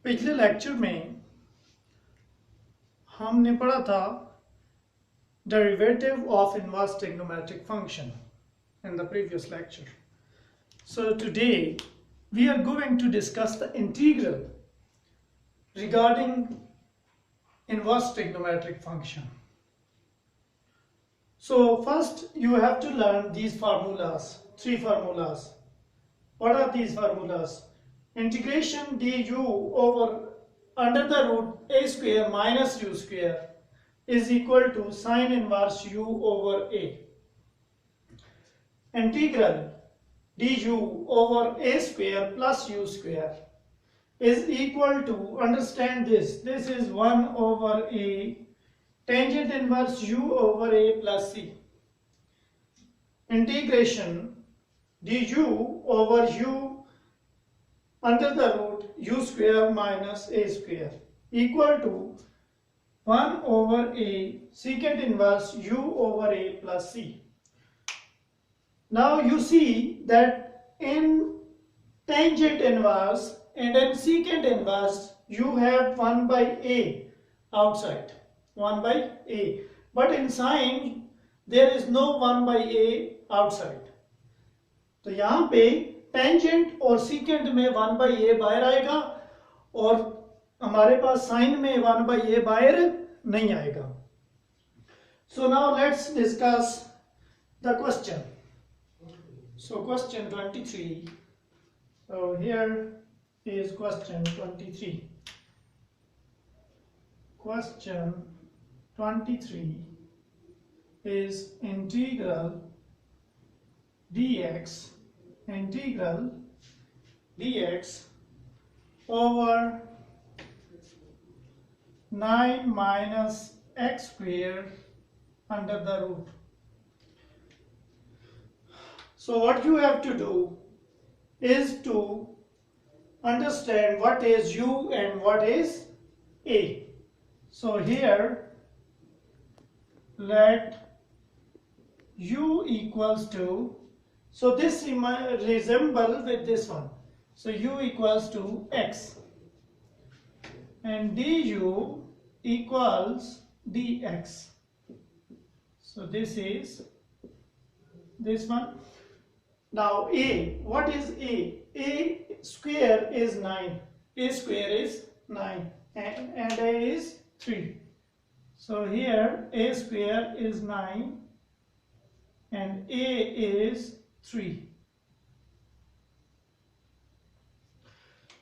पिछले लेक्चर में हमने पढ़ा था derivative of inverse trigonometric function in the previous lecture. So today we are going to discuss the integral regarding inverse trigonometric function. So first you have to learn these formulas, three formulas. What are these formulas? Integration du over under the root a square minus u square is equal to sine inverse u over a. Integral du over a square plus u square is equal to, understand this is 1 over a tangent inverse u over a plus c. Integration du over u under the root u square minus a square equal to 1 over a secant inverse u over a plus c. Now you see that in tangent inverse and in secant inverse you have 1 by a outside, 1 by a, but in sine there is no 1 by a outside. तो यहाँ पे tangent और secant में 1 by a बाहर आएगा और हमारे पास sign में 1 by a बाहर नहीं आएगा. So now let's discuss the question. So question 23. So here is question 23. Question 23 is integral dx over 9 minus x square under the root. So what you have to do is to understand what is u and what is a. So here let u equals to, so this resemble with this one. So u equals to x and du equals dx. So this is this one. Now a, what is a? A square is 9. A square is 9 and a is 3. So here a square is 9 and a is 3.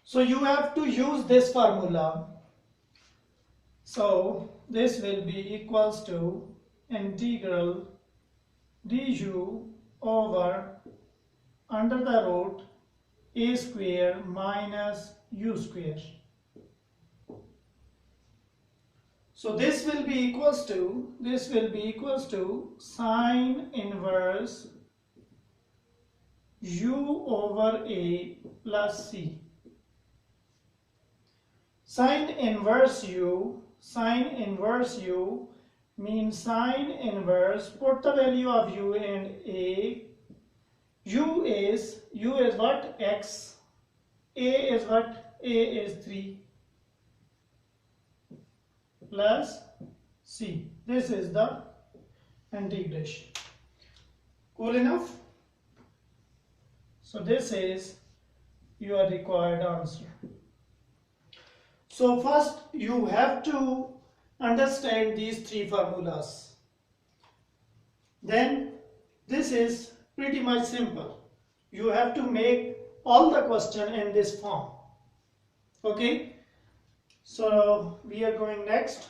So you have to use this formula. So this will be equals to integral du over under the root a square minus u square. So this will be equals to sine inverse u over a plus c. Sine inverse u means sine inverse, put the value of u and a. U is what? X. A is what? A is 3 plus c. This is the integration. Cool enough? So this is your required answer. So first you have to understand these three formulas. Then this is pretty much simple. You have to make all the question in this form. Okay? So we are going next.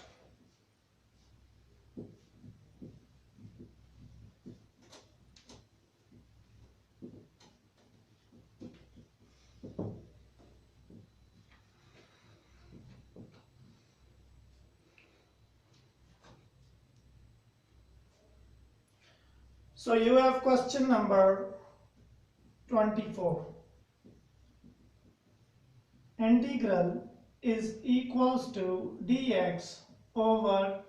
So you have question number 24. Integral is equals to dx over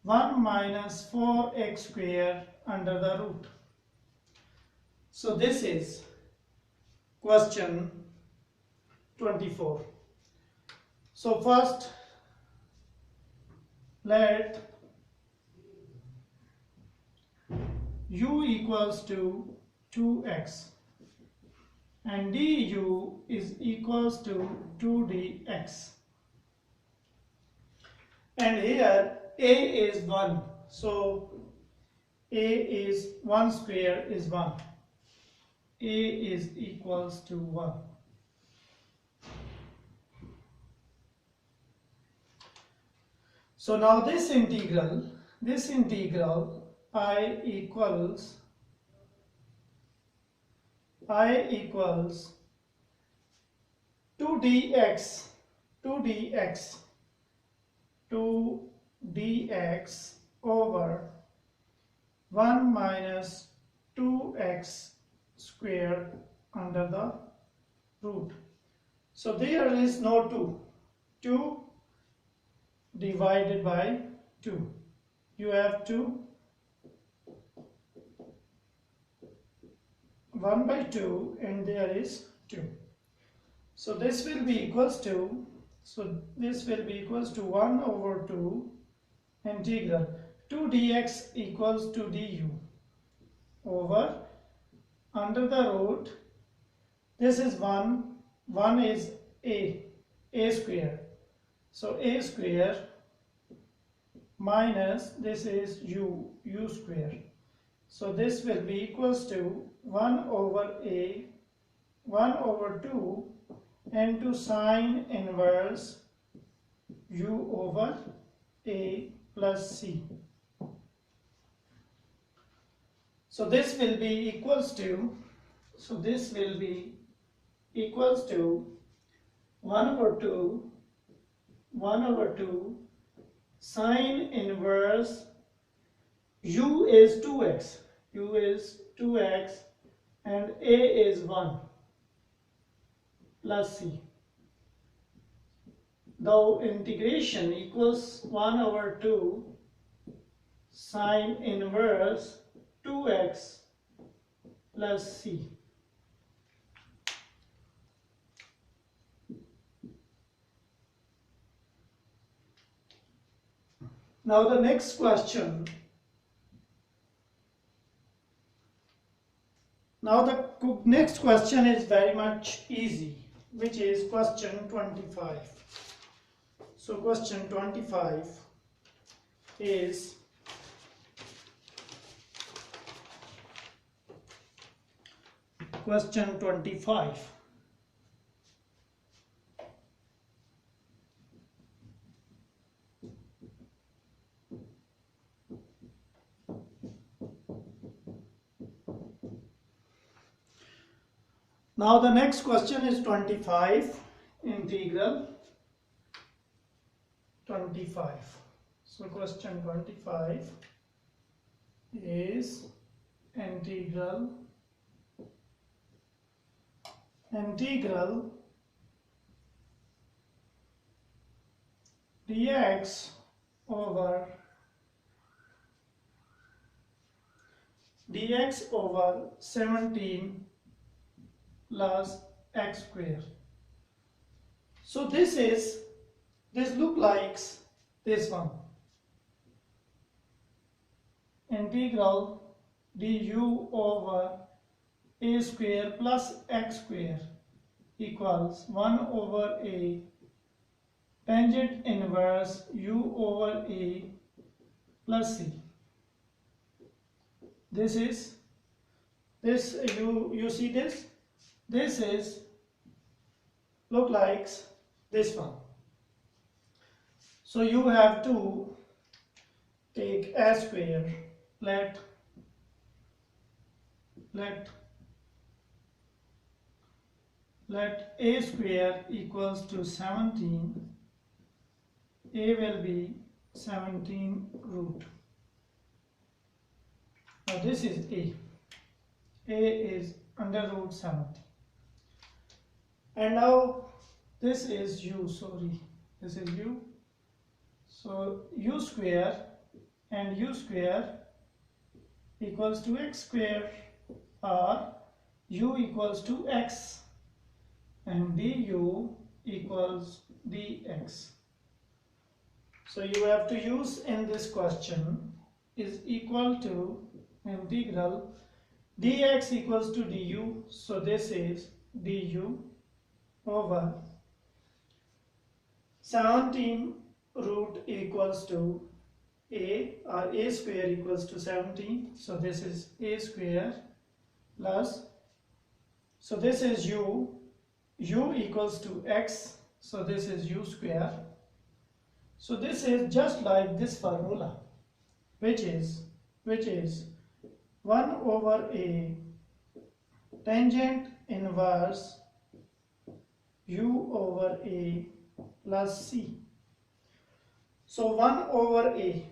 1 minus 4x square under the root. So this is question 24. So first let u equals to 2x and du is equals to 2dx, and here a is 1, so a is 1 square is 1, a is equals to 1. So now this integral I equals 2 dx 2dx over 1 minus 2x square under the root. So there is no 2 divided by 2. You have 1 by 2 and there is 2. So this will be equals to 1 over 2 integral 2 dx equals to du over under the root. This is 1 is a square, so a square minus this is u square, so this will be equals to 1 over 2 into sine inverse u over a plus c. So this will be equals to 1 over 2 sine inverse u is 2x and a is 1 plus c. Though integration equals 1 over 2 sine inverse 2x plus c. Now the next question. Is very much easy, which is question 25. So question 25 is question 25. Now the next question is 25, integral 25. So question 25 is integral dx over 17 plus x square. So this look like this one, integral du over a square plus x square equals 1 over a tangent inverse u over a plus c. You see this is look like this one. So you have to take a square, let a square equals to 17, a will be 17 root. Now this is a is under root 70, and now this is u, so u square and u square equals to x square, or u equals to x and du equals dx. So you have to use in this question is equal to integral dx equals to du. So this is du over 17 root equals to a, or a square equals to 17. So this is a square plus, so this is u equals to x. So this is u square. So this is just like this formula, which is 1 over a tangent inverse u over a plus c. So 1 over a,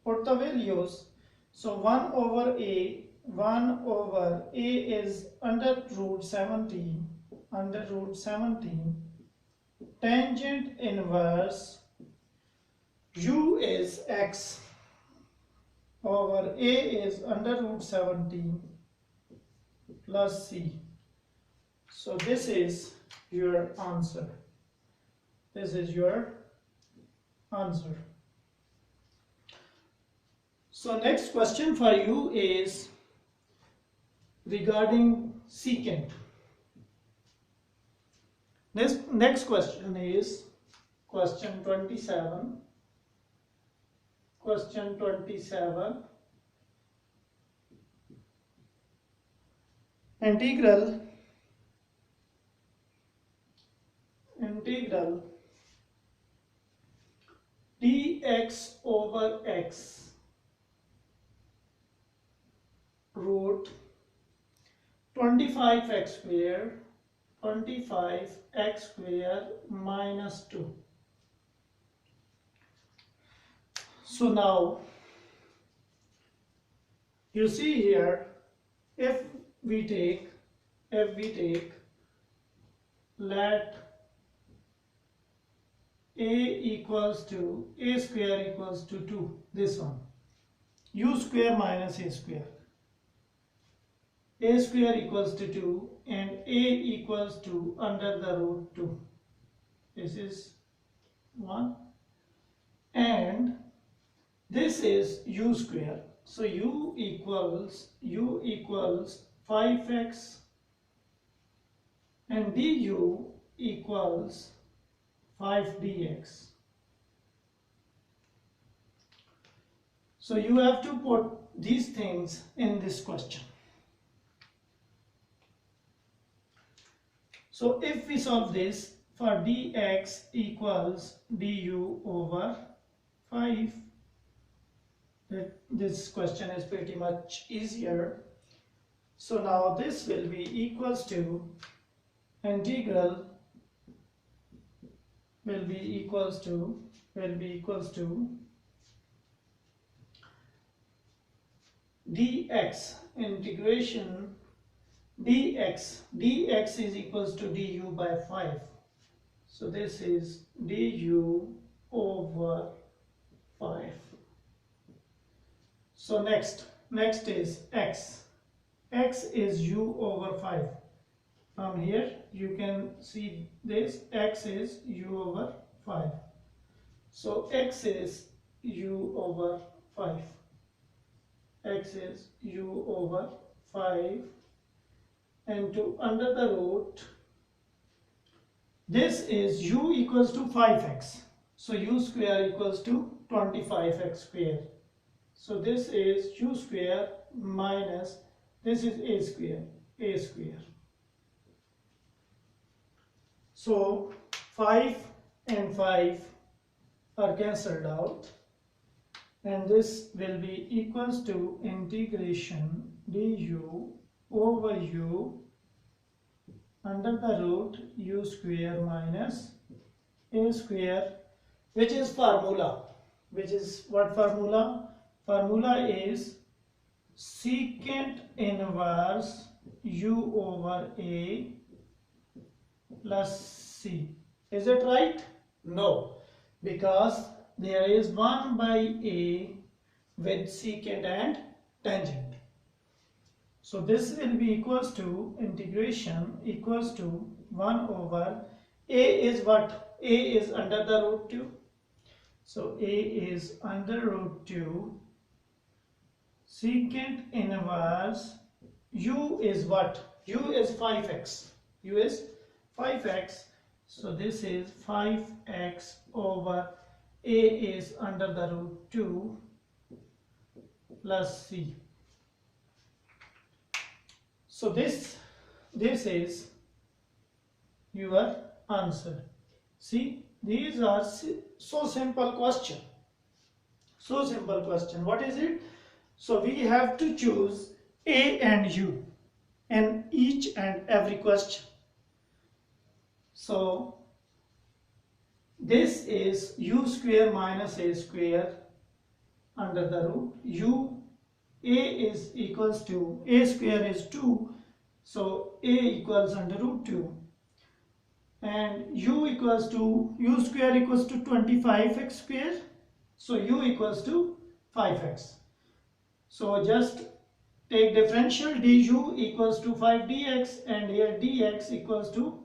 put the values. So 1 over a is under root 17, tangent inverse u is x over a is under root 17 plus c. So this is your answer. This is your answer. So next question for you is regarding secant. Next question is question 27. Question 27. Integral dx over x root 25x square minus 2. So now you see here, if we take let a square equals to 2, this one, u square minus a square equals to 2 and a equals to under the root 2. This is 1 and this is u square. So u equals 5x and du equals 5 dx. So you have to put these things in this question. So if we solve this, for dx equals du over 5, this question is pretty much easier. So now this will be equals to integral will be equals to dx integration dx is equals to du by 5. So this is du over 5. So next is x is u over 5. From here you can see this, x is u over 5. So x is u over 5. X is u over 5 and to under the root, this is u equals to 5x. So u square equals to 25x square. So this is u square minus, this is a square. So 5 and 5 are cancelled out and this will be equals to integration du over u under the root u square minus a square, which is formula. Which is what formula? Formula is secant inverse u over a plus c. Is it right? No, because there is 1 by a with secant and tangent. So this will be equals to integration equals to 1 over A is what? A is under the root 2. So A is under root 2. Secant inverse U is what? U is 5x. U is 5x. So this is 5x over A is under the root 2 plus C. So this is your answer. See, these are so simple question. So simple question. What is it? So we have to choose A and U in each and every question. So this is U square minus A square under the root U. A is equals to, A square is 2, so A equals under root 2, and U square equals to 25x square, so U equals to 5x. So just take differential, du equals to 5dx, and here dx equals to,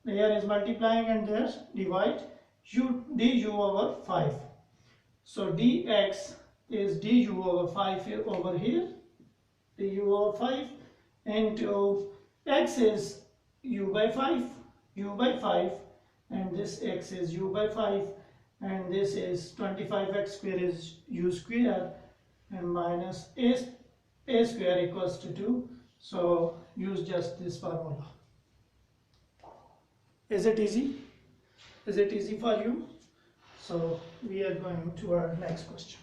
here is multiplying and there divide, du over 5. So dx is du over 5 here, over here, du over 5, into x is u by 5, and this x is u by 5, and this is 25x square is u square, and minus a square equals to 2. So use just this formula. Is it easy? Is it easy for you? So we are going to our next question.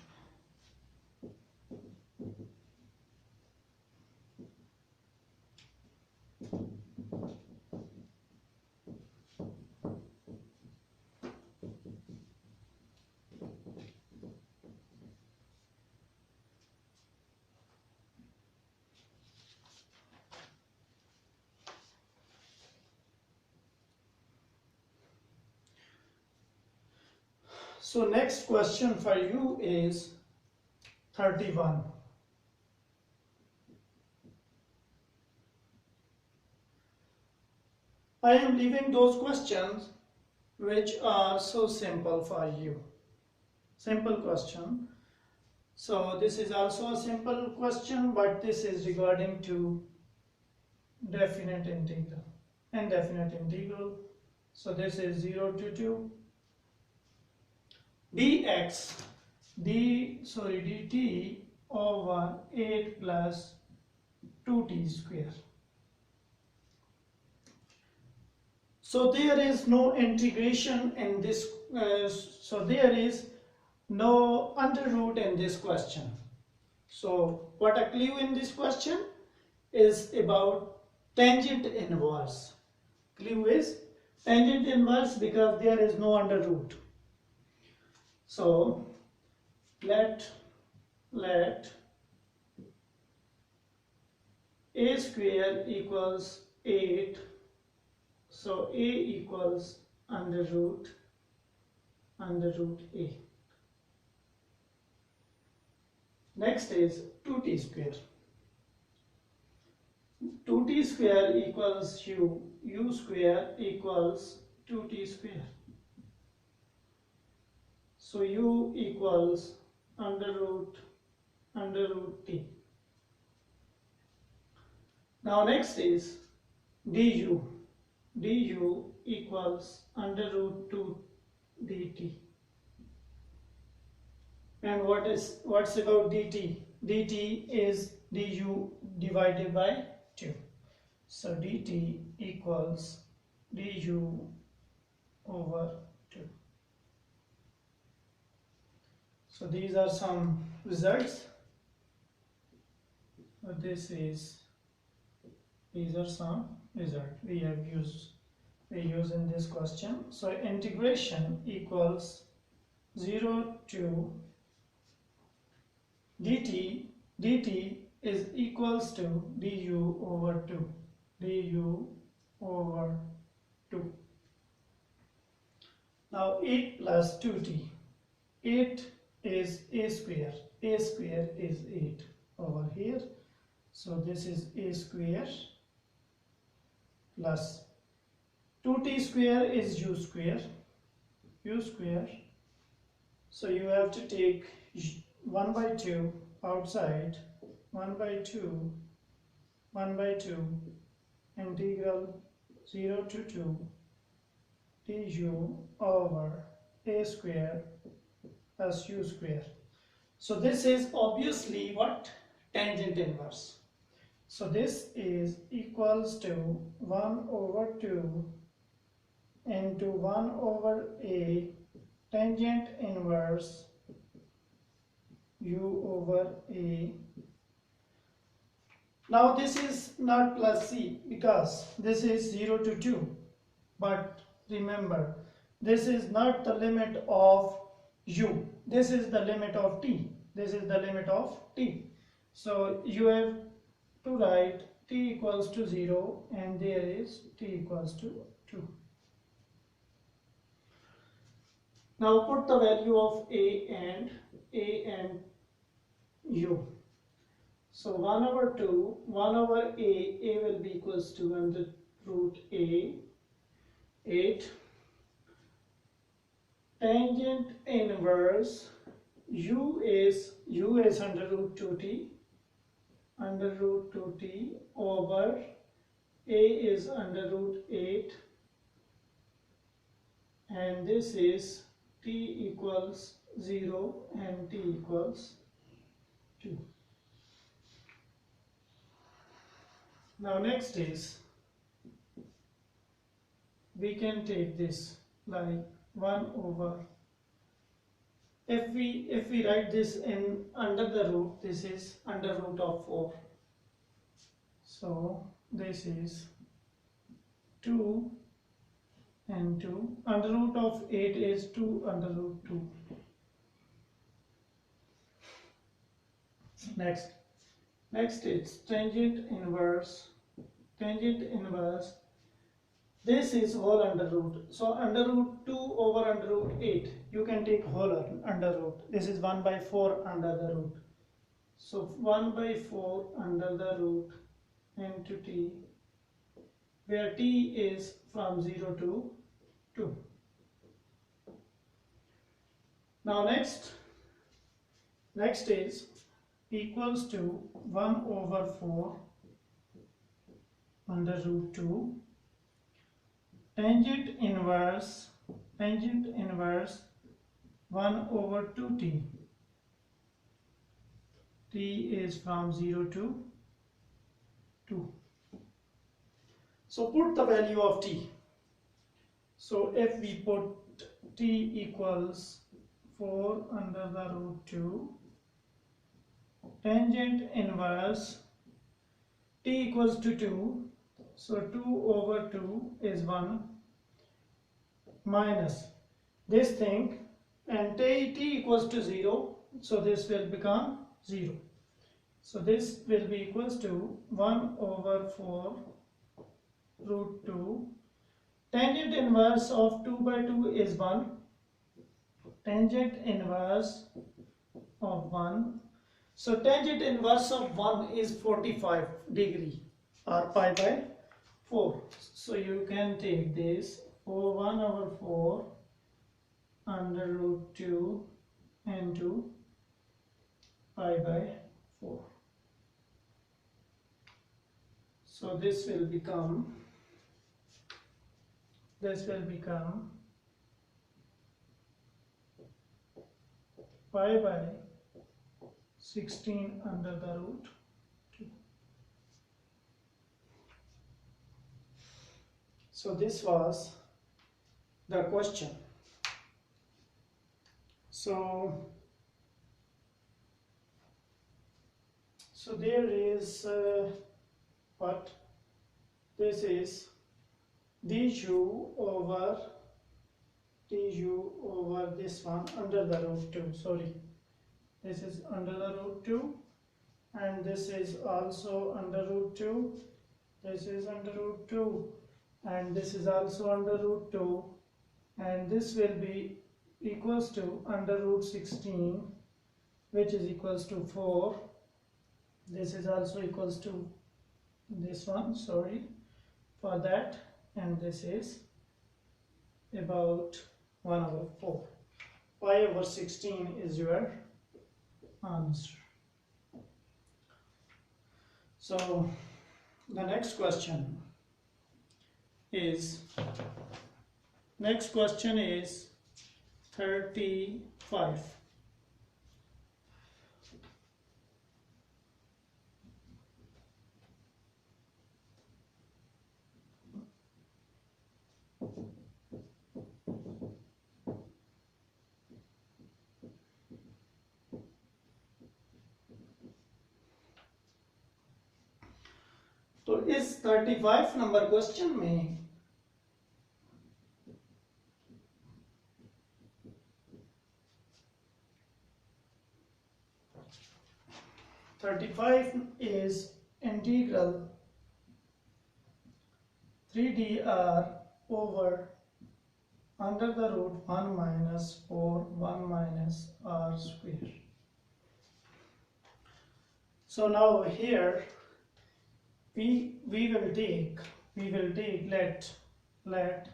So next question for you is 31. I am leaving those questions which are so simple for you. Simple question. So this is also a simple question, but this is regarding to definite integral, indefinite integral. So this is 0 to 2 dx dt over 8 plus 2t square. So there is no integration in this, so there is no under root in this question. So what a clue in this question is about tangent inverse. Clue is tangent inverse because there is no under root. So let a square equals 8. So a equals under root a. Next is 2t square. 2t square equals u square equals 2t square. So u equals under root t. Now next is du equals under root 2 dt. And what's about dt? Dt is du divided by 2. So dt equals du over 2. So these are some results. These are some results we use in this question. So integration equals 0 to dt is equals to du over 2. Now 8 plus 2t. 8 is a square is 8 over here. So this is a square plus 2t square is u square, so you have to take 1 by 2 outside, 1 by 2, 1 by 2, integral 0 to 2 du over a square plus u square. So this is obviously what? Tangent inverse. So this is equals to 1 over 2 into 1 over a tangent inverse u over a. Now this is not plus c because this is 0 to 2, but remember this is not the limit of u, this is the limit of t, this is the limit of t. So you have to write t equals to 0 and there is t equals to 2. Now put the value of a and u. So 1 over 2, 1 over a will be equals to under root a, 8. Tangent inverse u is under root 2t, under root 2t over a is under root 8, and this is t equals 0 and t equals 2. Now next is we can take this like 1 over, if we write this in under the root, this is under root of 4, so this is 2 and 2, under root of 8 is 2 under root 2. Next is tangent inverse, this is whole under root, so under root 2 over under root 8, you can take whole under root, this is 1 by 4 under the root, so 1 by 4 under the root into t, where t is from 0 to 2. Now next is equals to 1 over 4 under root 2, tangent inverse 1 over 2t, t is from 0 to 2. So put the value of t. So if we put t equals 4 under the root 2, tangent inverse t equals to 2, so 2 over 2 is 1 minus this thing, and t equals to 0, so this will become 0, so this will be equals to 1 over 4 root 2, tangent inverse of 2 by 2 is 1, tangent inverse of 1, so tangent inverse of 1 is 45 degree or pi by 4, so you can take this for 1 over 4 under root 2 into pi by 4. So this will become pi by 16 under the root 2. So this was the question. So there is what this is du over this one under the root 2, sorry, this is under the root 2 and this is also under root 2, this is under root 2 and this is also under root 2, and this will be equals to under root 16, which is equals to 4. This is also equals to this one, sorry for that, and this is about 1 over 4. Pi over 16 is your answer. So the next question is 35. तो इस 35 number question में is integral 3dr over under the root 1 minus 4 1 minus r square. So now here we will take let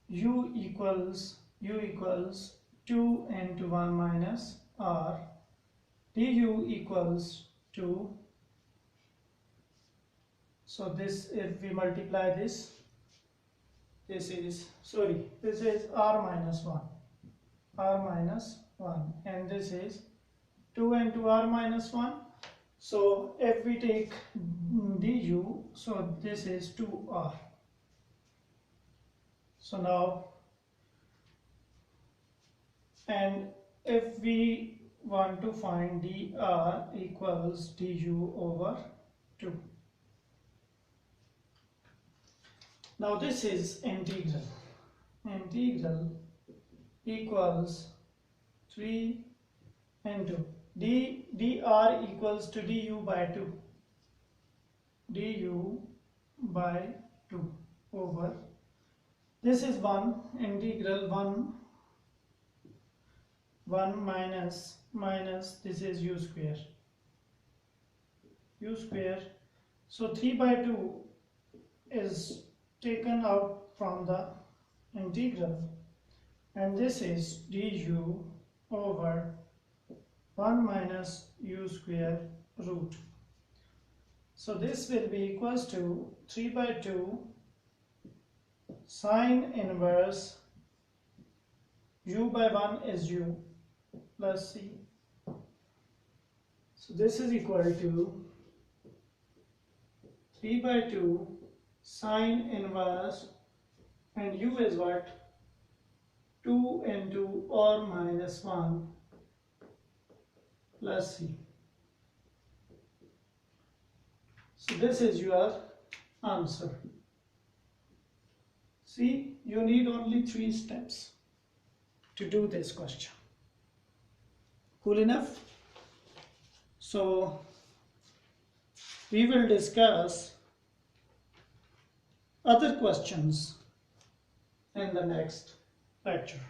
u equals 2 into 1 minus r, du equals to, so this, if we multiply this is r minus 1 and this is 2 into r minus 1. So if we take du, so this is 2r. So now, and if we want to find dr equals du over 2. Now this is integral equals 3 into dr equals to du by 2 over, this is 1 integral 1 minus this is u square, so 3 by 2 is taken out from the integral and this is du over 1 minus u square root. So this will be equals to 3 by 2 sine inverse u by 1 is u plus c. So this is equal to 3 by 2 sine inverse, and u is what? 2 into r minus 1 plus c. So this is your answer. See, you need only 3 steps to do this question. Cool enough? So we will discuss other questions in the next lecture.